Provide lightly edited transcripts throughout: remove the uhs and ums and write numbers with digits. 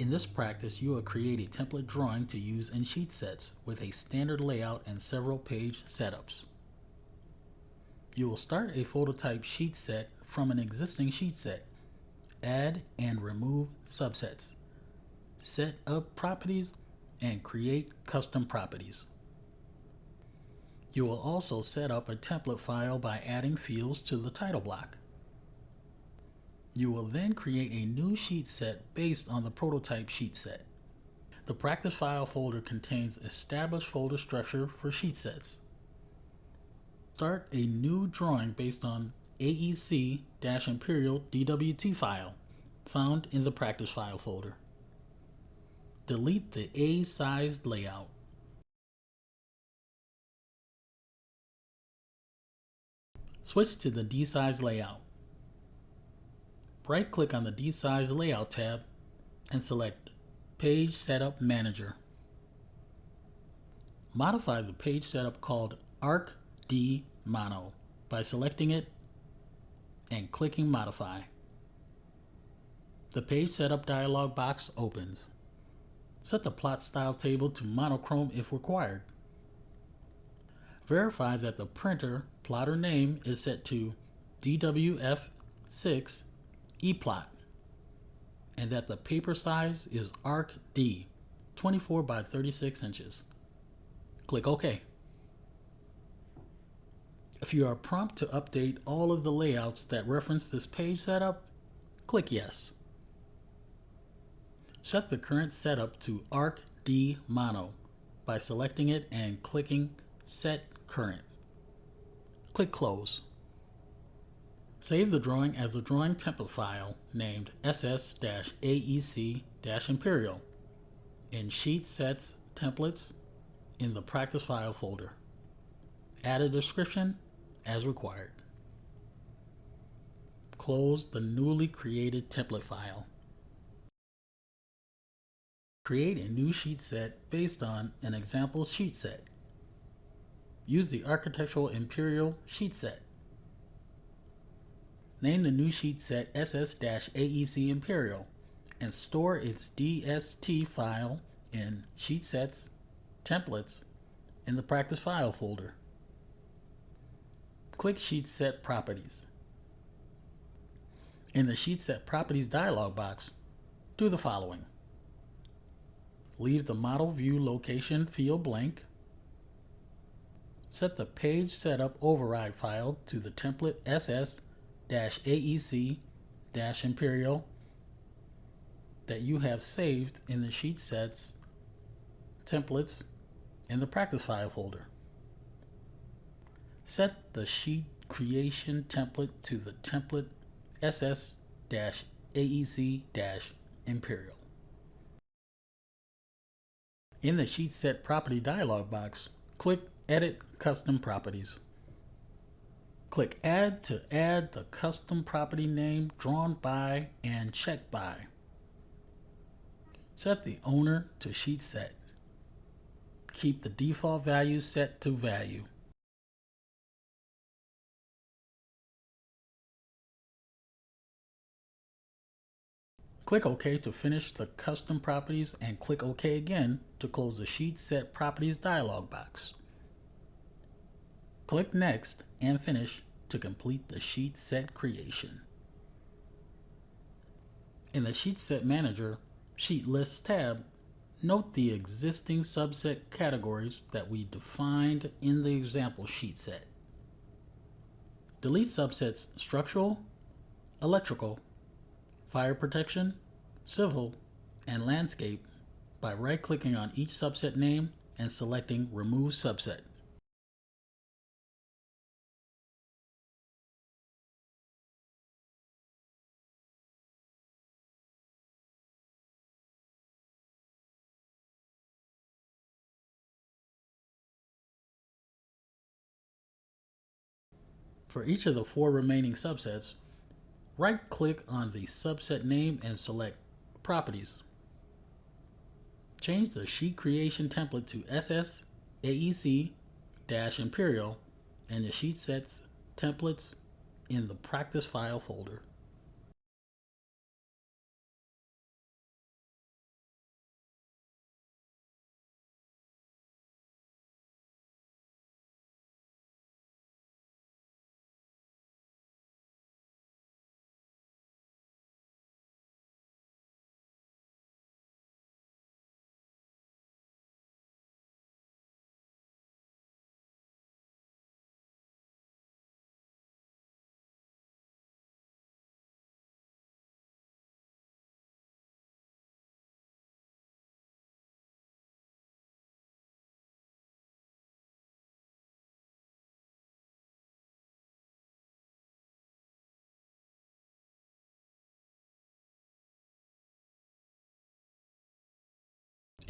In this practice, you will create a template drawing to use in sheet sets with a standard layout and several page setups. You will start a phototype sheet set from an existing sheet set. Add and remove subsets. Set up properties and create custom properties. You will also set up a template file by adding fields to the title block. You will then create a new sheet set based on the prototype sheet set. The practice file folder contains established folder structure for sheet sets. Start a new drawing based on AEC-Imperial DWT file found in the practice file folder. Delete the A-sized layout. Switch to the D-size layout. Right-click on the D-size layout tab and select Page Setup Manager. Modify the page setup called ArcD Mono by selecting it and clicking Modify. The page setup dialog box opens. Set the plot style table to monochrome if required. Verify that the printer plotter name is set to DWF6 ePlot and that the paper size is ArcD 24 by 36 inches. Click OK. If you are prompted to update all of the layouts that reference this page setup, click Yes. Set the current setup to ArcD Mono by selecting it and clicking Set Current. Click Close. Save the drawing as a drawing template file named SS-AEC-Imperial in Sheet Sets Templates in the Practice File folder. Add a description as required. Close the newly created template file. Create a new sheet set based on an example sheet set. Use the Architectural Imperial sheet set. Name the new sheet set SS-AEC Imperial and store its DST file in Sheet Sets, Templates in the Practice File folder. Click Sheet Set Properties. In the Sheet Set Properties dialog box, do the following. Leave the Model View Location field blank. Set the Page Setup Override file to the template SS-AEC-Imperial that you have saved in the Sheet Sets Templates in the Practice File folder. Set the Sheet Creation template to the template SS-AEC-Imperial. In the Sheet Set Property dialog box, click Edit Custom Properties. Click Add to add the custom property name drawn by and checked by. Set the owner to Sheet Set. Keep the default value set to Value. Click OK to finish the custom properties and click OK again to close the Sheet Set Properties dialog box. Click Next and Finish to complete the sheet set creation. In the Sheet Set Manager Sheet Lists tab, note the existing subset categories that we defined in the example sheet set. Delete subsets Structural, Electrical, Fire Protection, Civil, and Landscape by right-clicking on each subset name and selecting Remove Subset. For each of the 4 remaining subsets, right-click on the subset name and select Properties. Change the Sheet Creation template to SS-AEC-Imperial and the Sheet Sets Templates in the Practice File folder.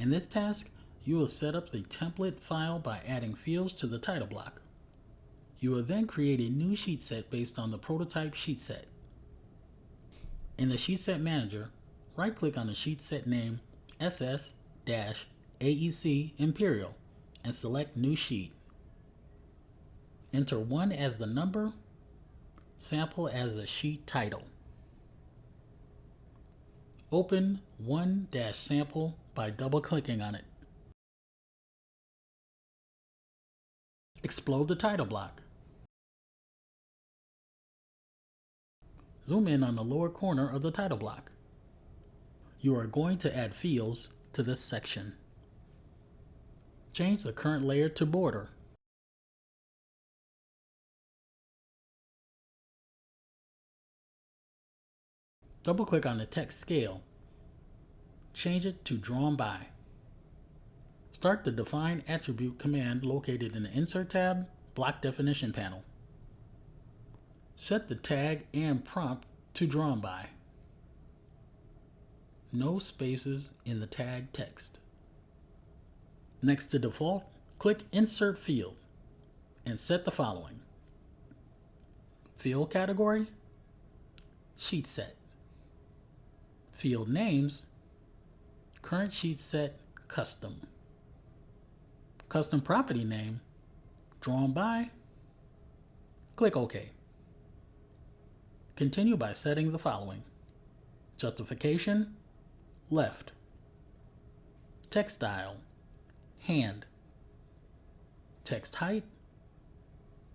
In this task, you will set up the template file by adding fields to the title block. You will then create a new sheet set based on the prototype sheet set. In the Sheet Set Manager, right-click on the sheet set name SS-AEC Imperial and select New Sheet. Enter 1 as the number, sample as the sheet title. Open 1-sample by double-clicking on it. Explode the title block. Zoom in on the lower corner of the title block. You are going to add fields to this section. Change the current layer to border. Double-click on the text scale. Change it to Drawn By. Start the Define Attribute command located in the Insert tab, Block Definition panel. Set the tag and prompt to Drawn By. No spaces in the tag text. Next to Default, click Insert Field and set the following. Field category, Sheet Set. Field names, Current Sheet Set Custom. Custom property name, Drawn By. Click OK. Continue by setting the following. Justification, left. Text style, hand. Text height,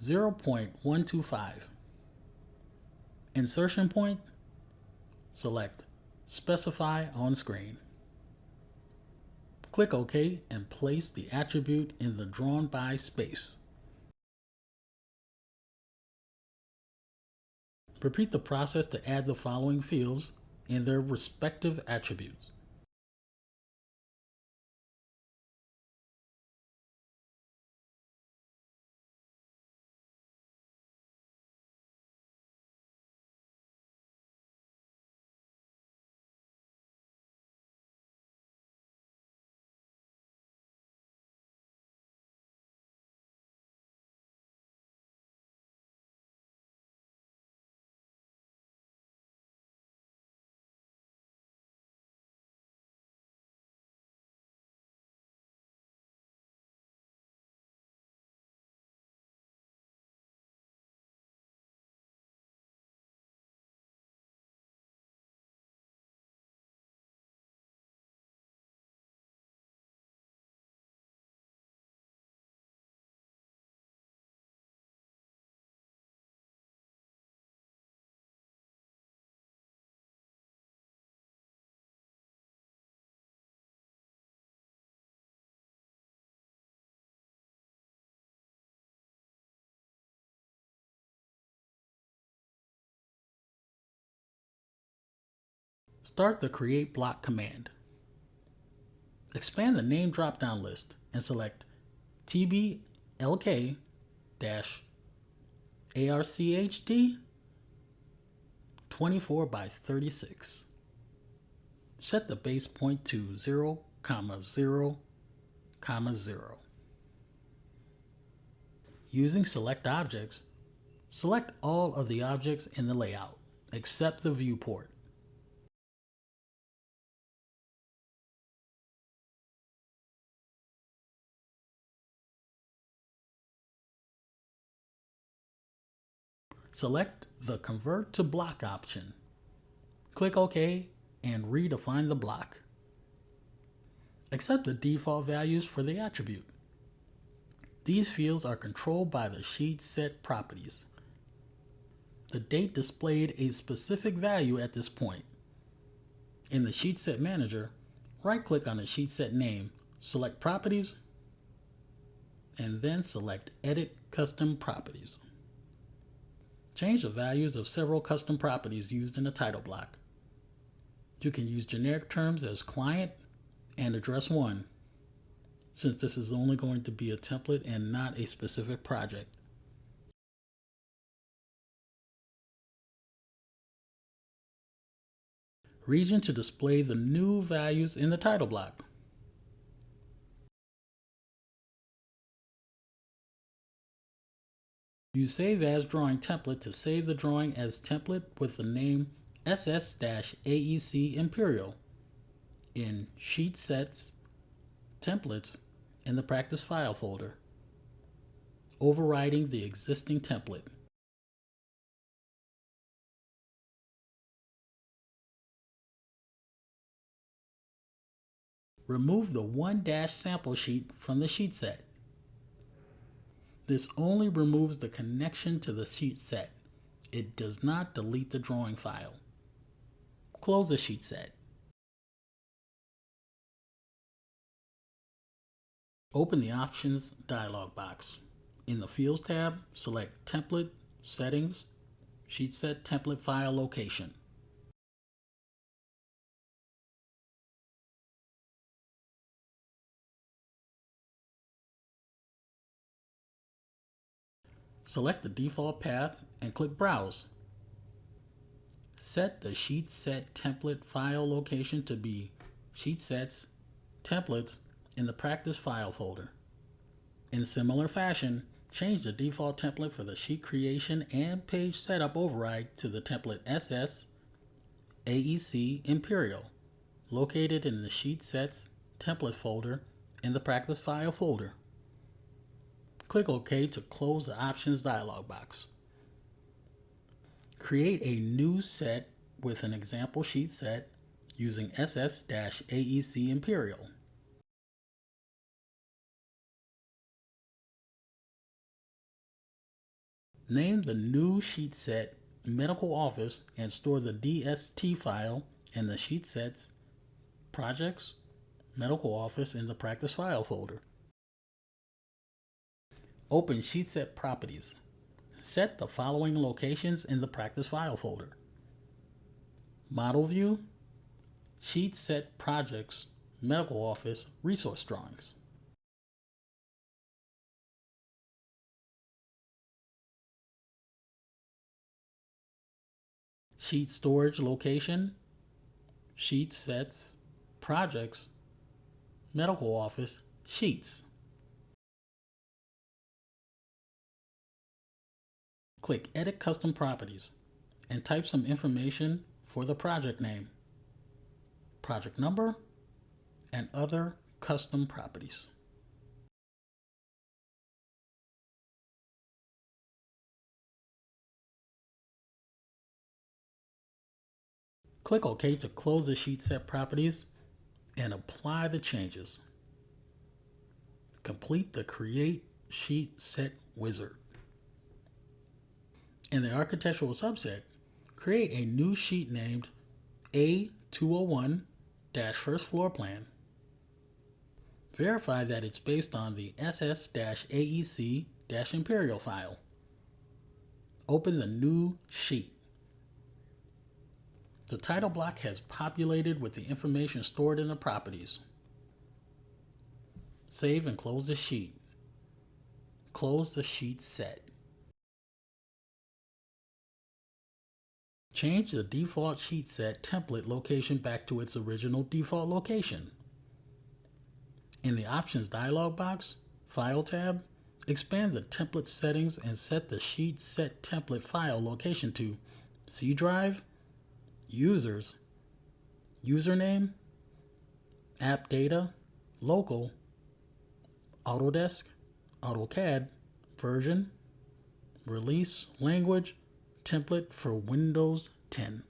0.125. Insertion point, select Specify on screen. Click OK and place the attribute in the Drawn By space. Repeat the process to add the following fields in their respective attributes. Start the Create Block command. Expand the name drop-down list and select TBLK-ARCHD 24 by 36. Set the base point to 0, 0, 0. Using Select Objects, select all of the objects in the layout, except the viewport. Select the Convert to Block option. Click OK and redefine the block. Accept the default values for the attribute. These fields are controlled by the sheet set properties. The date displayed a specific value at this point. In the Sheet Set Manager, right-click on the sheet set name, select Properties, and then select Edit Custom Properties. Change the values of several custom properties used in the title block. You can use generic terms as client and address 1, since this is only going to be a template and not a specific project. Region to display the new values in the title block. Use Save As Drawing Template to save the drawing as template with the name SS-AEC Imperial in Sheet Sets, Templates in the Practice File folder, overriding the existing template. Remove the 1- sample sheet from the sheet set. This only removes the connection to the sheet set. It does not delete the drawing file. Close the sheet set. Open the Options dialog box. In the Fields tab, select Template, Settings, Sheet Set Template File Location. Select the default path and click Browse. Set the Sheet Set Template File location to be Sheet Sets, Templates in the Practice File folder. In similar fashion, change the default template for the sheet creation and page setup override to the template SS AEC Imperial, located in the Sheet Sets Template folder in the Practice File folder. Click OK to close the Options dialog box. Create a new set with an example sheet set using SS-AEC Imperial. Name the new sheet set Medical Office and store the DST file in the Sheet Sets, Projects, Medical Office in the Practice File folder. Open Sheet Set Properties. Set the following locations in the Practice File folder: Model View, Sheet Set Projects, Medical Office, Resource Drawings. Sheet Storage Location, Sheet Sets, Projects, Medical Office, Sheets. Click Edit Custom Properties and type some information for the project name, project number, and other custom properties. Click OK to close the sheet set properties and apply the changes. Complete the Create Sheet Set wizard. In the architectural subset, create a new sheet named A201-First Floor Plan. Verify that it's based on the SS-AEC-Imperial file. Open the new sheet. The title block has populated with the information stored in the properties. Save and close the sheet. Close the sheet set. Change the default sheet set template location back to its original default location. In the Options dialog box, File tab, expand the template settings and set the sheet set template file location to C drive, Users, Username, App Data, Local, Autodesk, AutoCAD, Version, Release Language, Template for Windows 10.